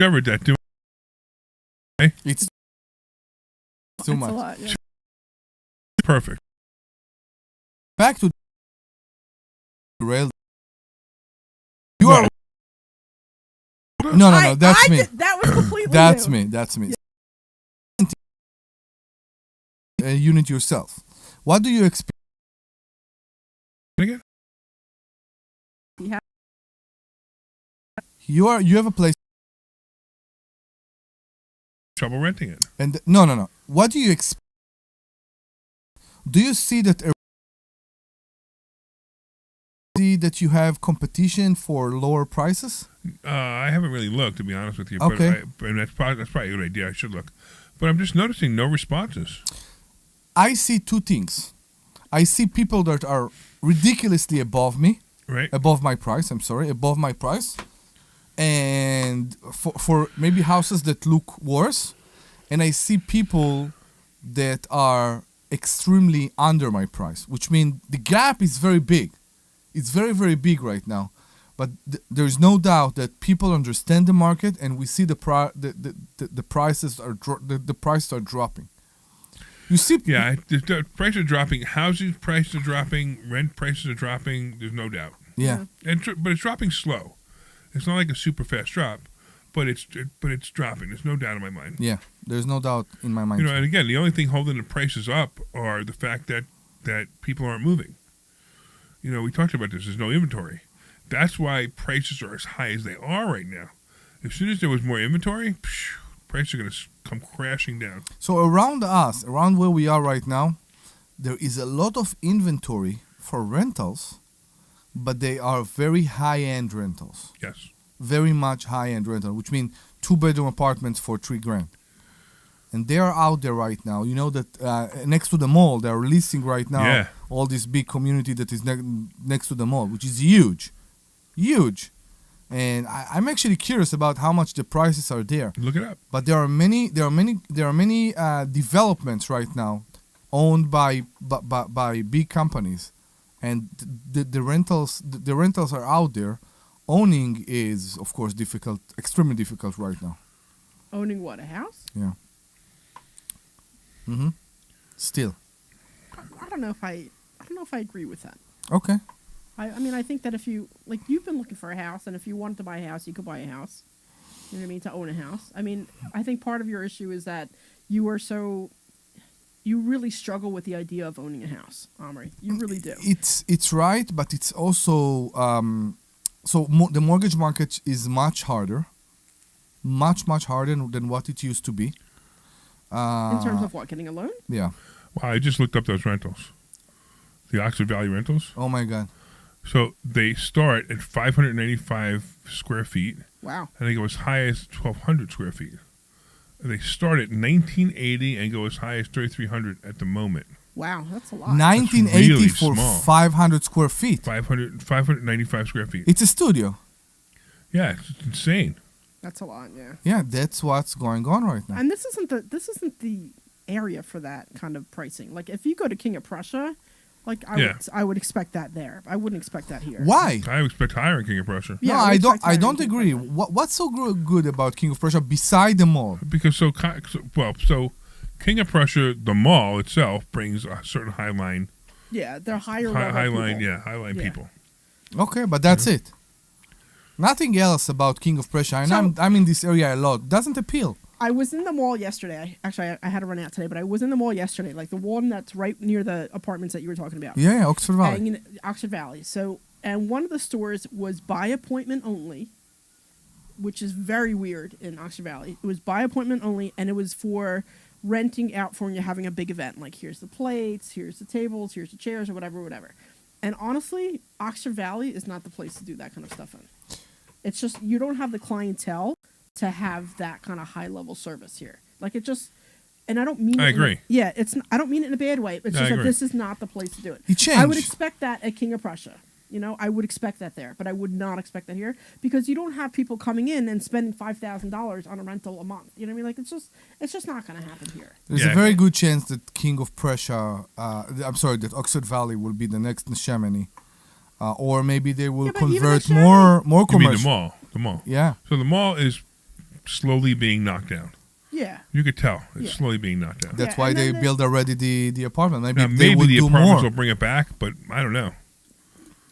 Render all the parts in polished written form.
discovered that doing. Okay? It's too much. A lot, yeah. Perfect. Back to rail. You are. No. That's me. That was completely That's new. me. That's me. A unit yourself. What do you expect? Again? You have a place, Trouble renting it. and no. What do you expect? Do you see that you have competition for lower prices? I haven't really looked, to be honest with you. Okay. But that's probably a good idea. I should look. But I'm just noticing no responses. I see two things. I see people that are ridiculously above me, Right? above my price. Above my price, and for maybe houses that look worse, and I see people that are extremely under my price, which means the gap is very big. It's very, very big right now. But there's no doubt that people understand the market, and we see the prices are the prices are dropping. You see, Yeah, the prices are dropping. Housing prices are dropping. Rent prices are dropping. There's no doubt. yeah. But it's dropping slow. It's not like a super fast drop, but it's dropping. There's no doubt in my mind. Yeah, there's no doubt in my mind. You know, and again, the only thing holding the prices up are the fact that people aren't moving. You know, we talked about this. There's no inventory. That's why prices are as high as they are right now. As soon as there was more inventory, prices are going to come crashing down. So around us, around where we are right now, there is a lot of inventory for rentals, but they are very high-end rentals. Yes. Very much high-end rental, which means 2-bedroom apartments for $3,000. And they are out there right now. You know that next to the mall, they're releasing right now Yeah. all this big community that is next to the mall, which is huge. Huge. And I'm actually curious about how much the prices are there. Look it up. But there are many developments right now owned by big companies, and the rentals are out there. Owning is, of course, difficult, extremely difficult right now. Owning what, a house? Yeah. Mm-hmm. Still. I don't know if I agree with that. Okay. I mean, I think that if you, like, you've been looking for a house, and if you wanted to buy a house, you could buy a house. You know what I mean? To own a house. I mean, I think part of your issue is that you really struggle with the idea of owning a house, Omri. You really do. It's right, but it's also the mortgage market is much harder, much harder than what it used to be. In terms of what, getting a loan? Yeah. Wow, I just looked up those rentals. The Oxford Valley rentals. Oh my God. So they start at 585 square feet. Wow. And they go as high as 1,200 square feet. And they start at 1,980 and go as high as 3,300 at the moment. Wow, that's a lot. 1980 really for small. 500 square feet. 595 square feet. It's a studio. Yeah, it's insane. That's a lot, yeah. Yeah, that's what's going on right now. And this isn't the area for that kind of pricing. Like, if you go to King of Prussia, like I would expect that there. I wouldn't expect that here. Why? I expect higher in King of Prussia. Yeah, no, I would expect I higher don't in King of agree. Prussia. What's so good about King of Prussia beside the mall? Because so King of Prussia, the mall itself brings a certain high line. Yeah, they're higher level people. High line people. Okay, but that's it. Nothing else about King of Prussia. And So- I'm in this area a lot. Doesn't appeal. I was in the mall yesterday. I had to run out today, but I was in the mall yesterday, like the one that's right near the apartments that you were talking about. Yeah, Oxford Valley. And, you know, Oxford Valley. So, and one of the stores was by appointment only, which is very weird in Oxford Valley. It was by appointment only, and it was for renting out for when you're having a big event. Like, here's the plates, here's the tables, here's the chairs, or whatever. And honestly, Oxford Valley is not the place to do that kind of stuff in. It's just, you don't have the clientele to have that kind of high level service here. Like, it just, and I don't mean it. I agree. I don't mean it in a bad way. It's just that this is not the place to do it. It changed. I would expect that at King of Prussia. You know, I would expect that there, but I would not expect that here because you don't have people coming in and spending $5,000 on a rental a month. You know what I mean? Like, it's just not going to happen here. There's a very good chance that King of Prussia, that Oxford Valley will be the next Neshaminy. Or maybe they will Yeah, but even convert Neshaminy- more You mean commercial. the mall? The mall. Yeah. So the mall is slowly being knocked down. Yeah. You could tell it's Yeah. slowly being knocked down. That's Yeah, why and they then build already the apartment. Maybe Now, they maybe will the do apartments more. will bring it back, but I don't know.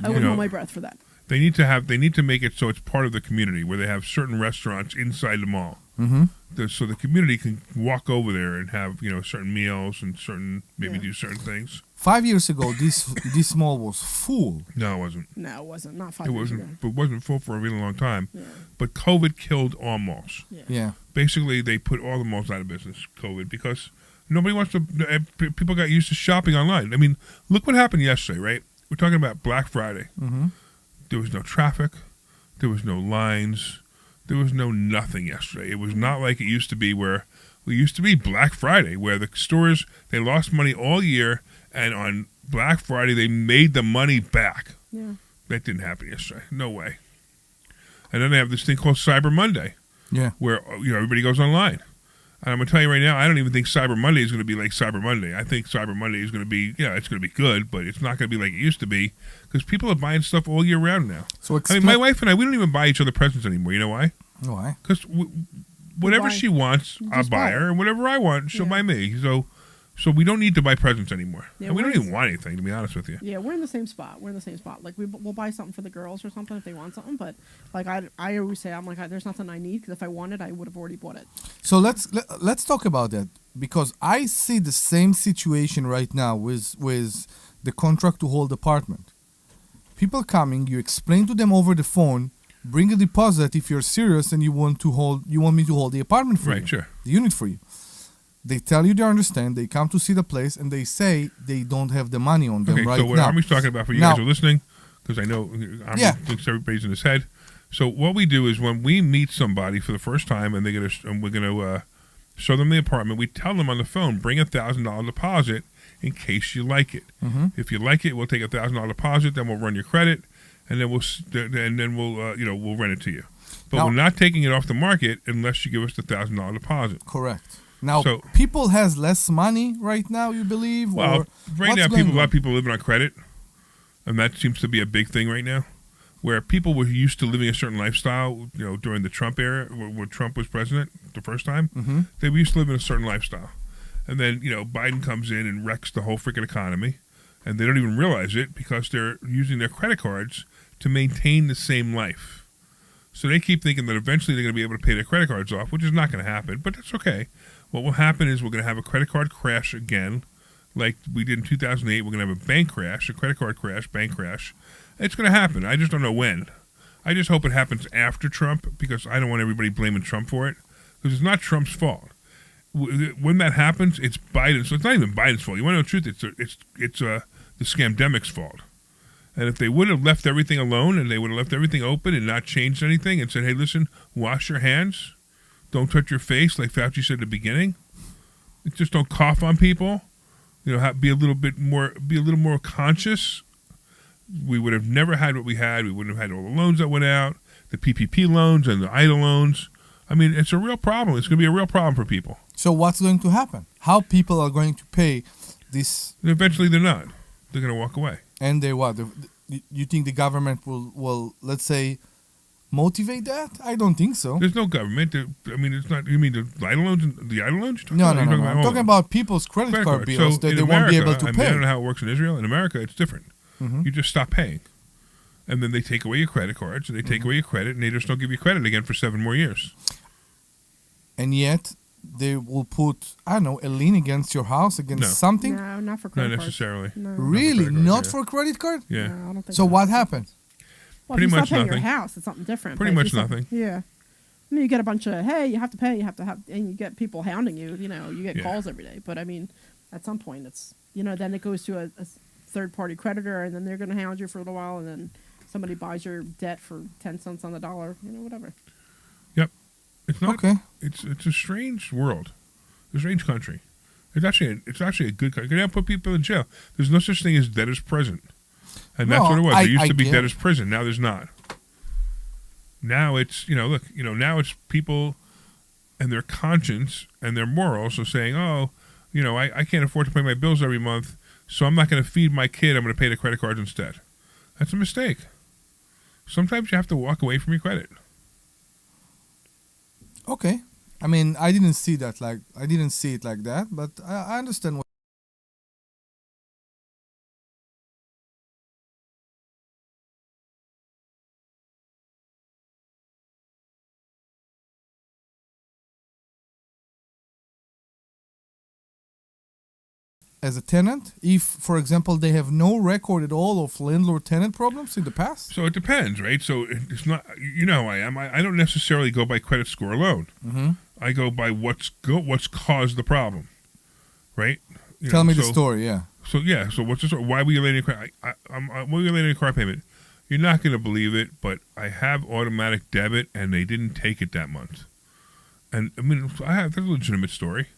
I wouldn't hold my breath for that. They need to make it so it's part of the community where they have certain restaurants inside the mall. Mm-hmm. So the community can walk over there and have certain meals and maybe Yeah. do certain things. 5 years ago, this mall was full. No, it wasn't. No, it wasn't. Not 5 It years wasn't. ago. It wasn't full for a really long time. Yeah. But COVID killed all malls. Yeah. Basically, they put all the malls out of business. COVID, because nobody wants to. People got used to shopping online. I mean, look what happened yesterday, right? We're talking about Black Friday. Mm-hmm. There was no traffic. There was no lines. There was no nothing yesterday. It was not like it used to be where it used to be Black Friday, where the stores, they lost money all year, and on Black Friday, they made the money back. Yeah. That didn't happen yesterday. No way. And then they have this thing called Cyber Monday, Yeah. where everybody goes online. And I'm going to tell you right now, I don't even think Cyber Monday is going to be like Cyber Monday. I think Cyber Monday is going to be, it's going to be good, but it's not going to be like it used to be because people are buying stuff all year round now. So I mean, my wife and I, we don't even buy each other presents anymore. You know why? Why? Because whatever buy- she wants, you I'll just buy buy her, and whatever I want, she'll Yeah. buy me. So we don't need to buy presents anymore. Yeah, And we don't we're- even want anything, to be honest with you. Yeah, we're in the same spot. Like we'll buy something for the girls or something if they want something. But like I always say, I'm like, there's nothing I need because if I wanted, I would have already bought it. So let's talk about that because I see the same situation right now with the contract to hold apartment. People coming, you explain to them over the phone, bring a deposit if you're serious and you want me to hold the apartment for you, Right, sure. the unit for you. They tell you they understand. They come to see the place and they say they don't have the money on them Okay, right so what now. Army's talking about for you Now- guys who are listening, because I know Army Yeah. thinks everybody's in his head. So what we do is when we meet somebody for the first time and we're gonna show them the apartment, we tell them on the phone, bring $1,000 deposit in case you like it. Mhm. If you like it, we'll take $1,000 deposit, then we'll run your credit, and then we'll we'll rent it to you. But Now- we're not taking it off the market unless you give us the $1,000 deposit. Correct. Now, So- people has less money right now, you believe? Well, or right what's now, going a lot on? of people living on credit, and that seems to be a big thing right now, where people were used to living a certain lifestyle, during the Trump era, when Trump was president the first time, Mhm. they were used to live in a certain lifestyle. And then, Biden comes in and wrecks the whole freaking economy, and they don't even realize it because they're using their credit cards to maintain the same life. So they keep thinking that eventually they're going to be able to pay their credit cards off, which is not going to happen, but that's okay. What will happen is we're going to have a credit card crash again, like we did in 2008. We're going to have a bank crash, a credit card crash, bank crash. It's going to happen. I just don't know when. I just hope it happens after Trump because I don't want everybody blaming Trump for it because it's not Trump's fault. When that happens, it's Biden. So it's not even Biden's fault. You want to know the truth? It's the scamdemic's fault. And if they would have left everything alone and they would have left everything open and not changed anything and said, hey, listen, wash your hands. Don't touch your face, like Fauci said at the beginning. Just don't cough on people. Be a little more conscious. We would have never had what we had. We wouldn't have had all the loans that went out, the PPP loans and the EIDL loans. I mean, it's a real problem. It's going to be a real problem for people. So what's going to happen? How people are going to pay this? And eventually, they're not. They're going to walk away. And they what? You think the government will let's say motivate that? I don't think so. There's no government. It's not. You mean the EIDL loans? The EIDL loans? No. I'm talking about people's credit card bills that in they won't be able to I pay. don't know how it works in Israel. In America, it's different. Mhm. You just stop paying. And then they take away your credit cards, and they take away your credit, and they just don't give you credit again for 7 more years. And yet they will put a lien against your house against No. something. No, not for Not credit cards. necessarily. No. Really, credit card, not yeah. for a credit card. Yeah. No, I don't think So what happened? Well, Pretty if you much stop paying nothing. your house, it's something different. Pretty but if much you stop- nothing. Yeah. I mean, you get a bunch of, hey, you have to pay, and you get people hounding you. You get Yeah. calls every day. But I mean, at some point, it's then it goes to a third-party creditor, and then they're going to hound you for a little while, and then somebody buys your debt for 10 cents on the dollar. Whatever. It's not. Okay. It's a strange world. It's a strange country. It's actually a good country. You can't put people in jail. There's no such thing as debtor's prison. And that's No, what it was. I There used to be get debtor's prison. Now there's not. Now it's, now it's people and their conscience and their morals are saying, oh, I can't afford to pay my bills every month, so I'm not going to feed my kid. I'm going to pay the credit cards instead. That's a mistake. Sometimes you have to walk away from your credit. Okay. I mean, I didn't see it like that, but I understand what. As a tenant, if, for example, they have no record at all of landlord-tenant problems in the past. So it depends, right? So it's not, you know how I am. I don't necessarily go by credit score alone. Mm-hmm. I go by what's caused the problem, right? Tell me the story, yeah. So yeah, so what's the story? Why were you late in why were you late in a car payment? You're not going to believe it, but I have automatic debit, and they didn't take it that month. And I mean, that's a legitimate story.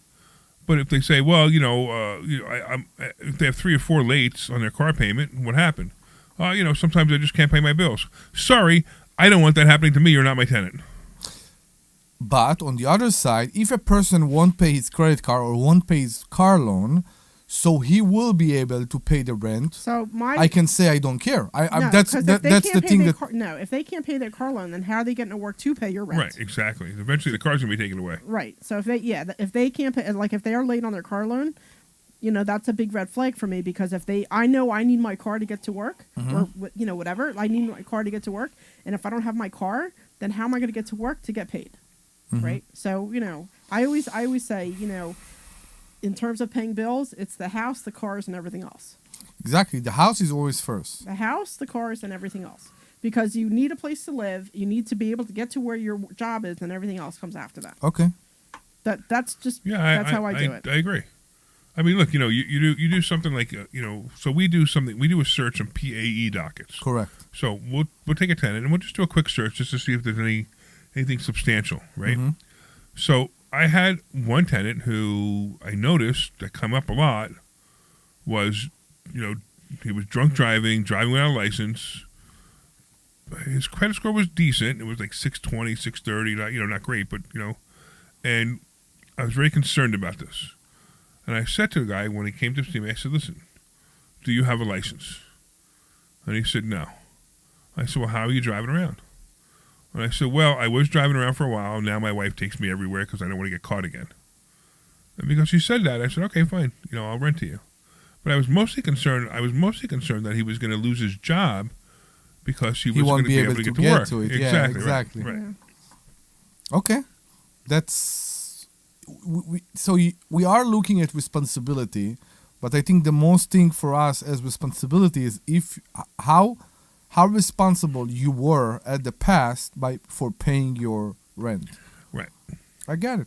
But if they say, well, if they have 3 or 4 lates on their car payment, what happened? Sometimes I just can't pay my bills. Sorry, I don't want that happening to me. You're not my tenant. But on the other side, if a person won't pay his credit card or won't pay his car loan, so he will be able to pay the rent. So I can say I don't care. That's the thing if they can't pay their car loan, then how are they getting to work to pay your rent? Right, exactly. Eventually, the car's gonna be taken away. Right. So if they can't pay, like if they are late on their car loan, that's a big red flag for me, because I know I need my car to get to work, or whatever, I need my car to get to work, and if I don't have my car, then how am I going to get to work to get paid? Right. So I always say, in terms of paying bills, it's the house, the cars, and everything else. Exactly. The house is always first. The house, the cars, and everything else. Because you need a place to live, you need to be able to get to where your job is, and everything else comes after that. Okay. That's how I do it. I agree. I mean, look, you do something like, so we do a search on PAE dockets. Correct. So we'll take a tenant and we'll just do a quick search just to see if there's anything substantial, right? Mm-hmm. So I had one tenant who I noticed that come up a lot was, he was drunk driving without a license. His credit score was decent. It was like 620, 630, not great, but, and I was very concerned about this. And I said to the guy when he came to see me, I said, listen, do you have a license? And he said, no. I said, well, how are you driving around? And I said, well, I was driving around for a while. Now my wife takes me everywhere because I don't want to get caught again. And because she said that, I said, okay, fine. I'll rent to you. But I was mostly concerned that he was going to lose his job because he wasn't going to be able to get to work. To it. Exactly. Yeah, exactly. Right. Yeah. Okay. That's... we are looking at responsibility, but I think the most thing for us as responsibility is how responsible you were at the past for paying your rent. Right. I get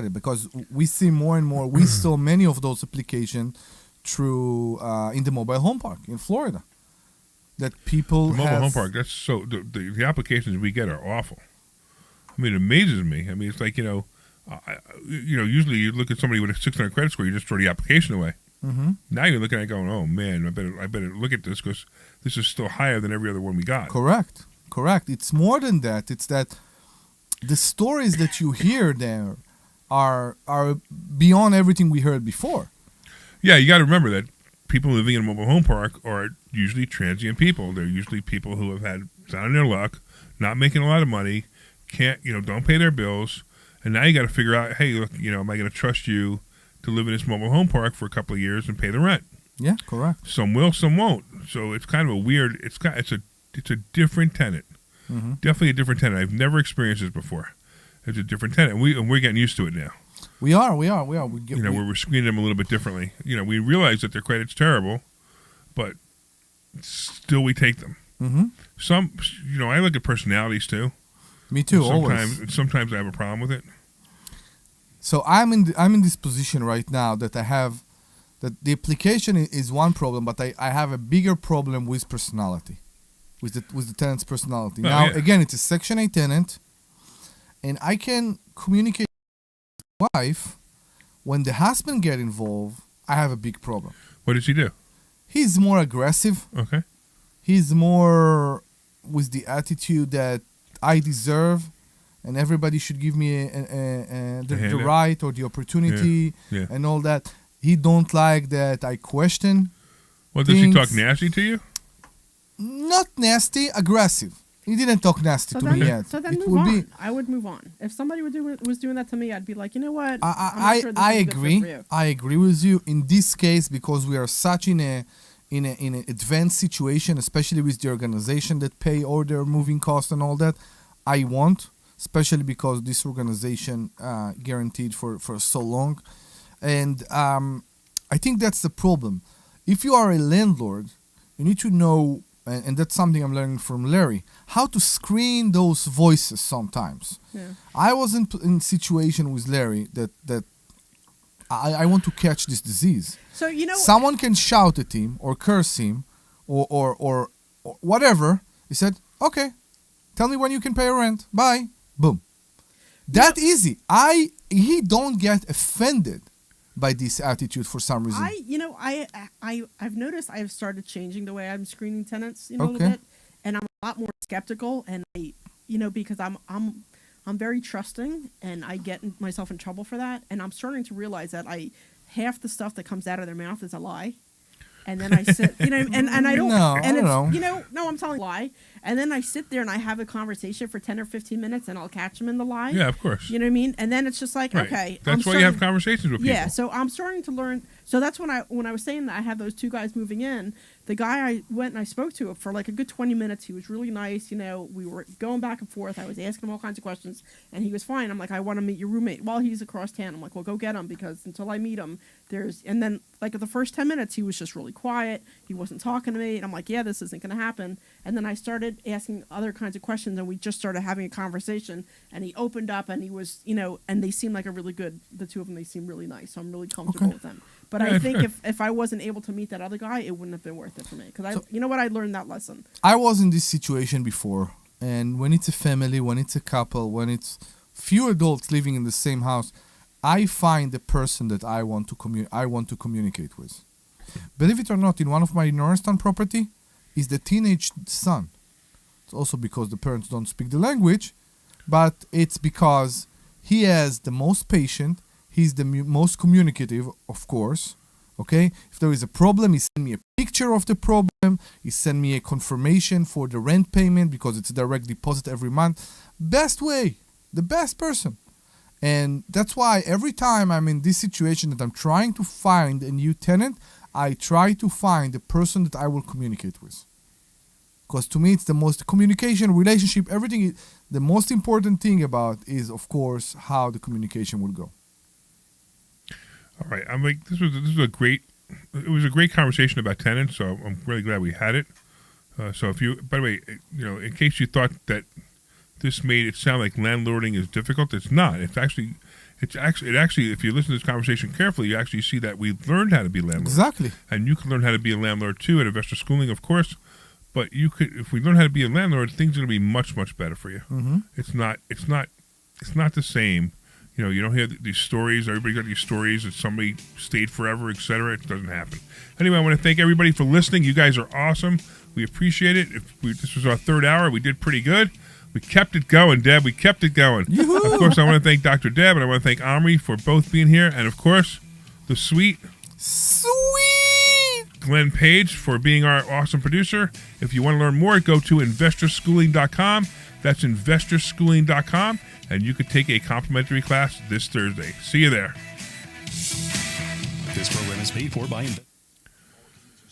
it because we see more and more. We saw many of those applications through in the mobile home park in Florida. That people the mobile home park. That's so the applications we get are awful. I mean, it amazes me. I mean, it's like usually you look at somebody with a 600 credit score, you just throw the application away. Mm-hmm. Now you're looking at it going, oh man, I better look at this because this is still higher than every other one we got. Correct. It's more than that. It's that the stories that you hear there are beyond everything we heard before. Yeah, you got to remember that people living in a mobile home park are usually transient people. They're usually people who have had down on their luck, not making a lot of money, don't pay their bills, and now you got to figure out, hey, look, am I going to trust you to live in this mobile home park for a couple of years and pay the rent? Yeah, correct. Some will, some won't. So it's kind of a weird. It's a different tenant. Mm-hmm. Definitely a different tenant. I've never experienced this before. It's a different tenant, and we're getting used to it now. We are. We're screening them a little bit differently. We realize that their credit's terrible, but still we take them. Mm-hmm. Some, I look at personalities too. Me too. Always. Sometimes I have a problem with it. So I'm in this position right now that I have that the application is one problem, but I have a bigger problem with personality, with the tenant's personality. Again, it's a Section 8 tenant, and I can communicate with my wife. When the husband get involved, I have a big problem. What does he do? He's more aggressive. Okay. He's more with the attitude that I deserve, and everybody should give me the right or the opportunity and all that. He don't like that I question. Well, does he talk nasty to you? Not nasty, aggressive. He didn't talk nasty to me yet. So then It move would on. be. I would move on. If somebody was doing that to me, I'd be like, you know what? I'm I not sure this I is a good fit agree. for you. I agree with you in this case because we are such in an advanced situation, especially with the organization that pay all their moving costs and all that. I want, especially because this organization guaranteed for so long, and I think that's the problem. If you are a landlord, you need to know, and that's something I'm learning from Larry, how to screen those voices sometimes. Yeah. I was in situation with Larry that I want to catch this disease. So you know, Someone can shout at him or curse him or whatever. He said, okay, tell me when you can pay your rent. Bye. Boom. That easy. He don't get offended by this attitude for some reason. I've noticed I've started changing the way I'm screening tenants, a little Okay. bit, and I'm a lot more skeptical, and because I'm very trusting, and I get myself in trouble for that, and I'm starting to realize that half the stuff that comes out of their mouth is a lie. And then I sit, and I don't, No, and I don't it's, know. no, I'm telling a lie. And then I sit there and I have a conversation for 10 or 15 minutes and I'll catch them in the lie. Yeah, of course. You know what I mean? And then it's just like, Right. okay. That's why you have conversations with people. Yeah, so I'm starting to learn. So that's when I was saying that I had those two guys moving in. The guy I went and I spoke to for like a good 20 minutes. He was really nice. We were going back and forth. I was asking him all kinds of questions, and he was fine. I'm like, I want to meet your roommate. Well, he's across town. I'm like, well, go get him because until I meet him, and then like the first 10 minutes, he was just really quiet. He wasn't talking to me, and I'm like, yeah, this isn't going to happen. And then I started asking other kinds of questions, and we just started having a conversation. And he opened up, and he was, and they seemed like the two of them, they seemed really nice. So I'm really comfortable with them. But I think if I wasn't able to meet that other guy, it wouldn't have been worth it for me. Because you know what? I learned that lesson. I was in this situation before, and when it's a family, when it's a couple, when it's few adults living in the same house, I find the person that I want to communicate with. Believe it or not, in one of my Norristown property, is the teenage son. It's also because the parents don't speak the language, but it's because he has the most patient. He's the most communicative, of course. Okay? If there is a problem, he send me a picture of the problem. He send me a confirmation for the rent payment because it's direct deposit every month. Best way. The best person. And that's why every time I'm in this situation that I'm trying to find a new tenant, I try to find the person that I will communicate with. Because to me, it's the most communication, relationship, everything. The most important thing about is, of course, how the communication will go. All right, I'm like, it was a great conversation about tenants, so I'm really glad we had it. So if you, by the way, in case you thought that this made it sound like landlording is difficult, it's not. It actually, if you listen to this conversation carefully, you actually see that we've learned how to be landlords. Exactly. And you can learn how to be a landlord too at Investor Schooling, of course. But if we learn how to be a landlord, things are going to be much, much better for you. Mm-hmm. It's not the same. You don't hear these stories. Everybody got these stories that somebody stayed forever, etc. It doesn't happen. Anyway, I want to thank everybody for listening. You guys are awesome. We appreciate it. This was our third hour. We did pretty good. We kept it going, Deb. We kept it going. Yoo-hoo! Of course, I want to thank Dr. Deb, and I want to thank Omri for both being here. And, of course, the sweet Glenn Page for being our awesome producer. If you want to learn more, go to investorschooling.com. That's investorschooling.com. And you could take a complimentary class this Thursday. See you there. This program is paid for by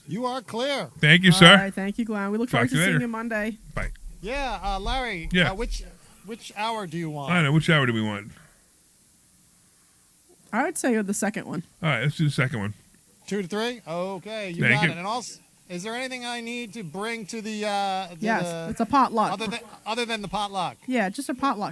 You are clear. Thank you, sir. All right, thank you, Glenn. We look Talk forward to to you seeing later. you Monday. Bye. Yeah, Larry. Yeah. Which hour do you want? I don't know. Which hour do we want? I would say the second one. All right, let's do the second one. 2 to 3. Okay, you Thank got you. it. And also, is there anything I need to bring to the? Yes, it's a potluck. Other than the potluck. Yeah, just a potluck.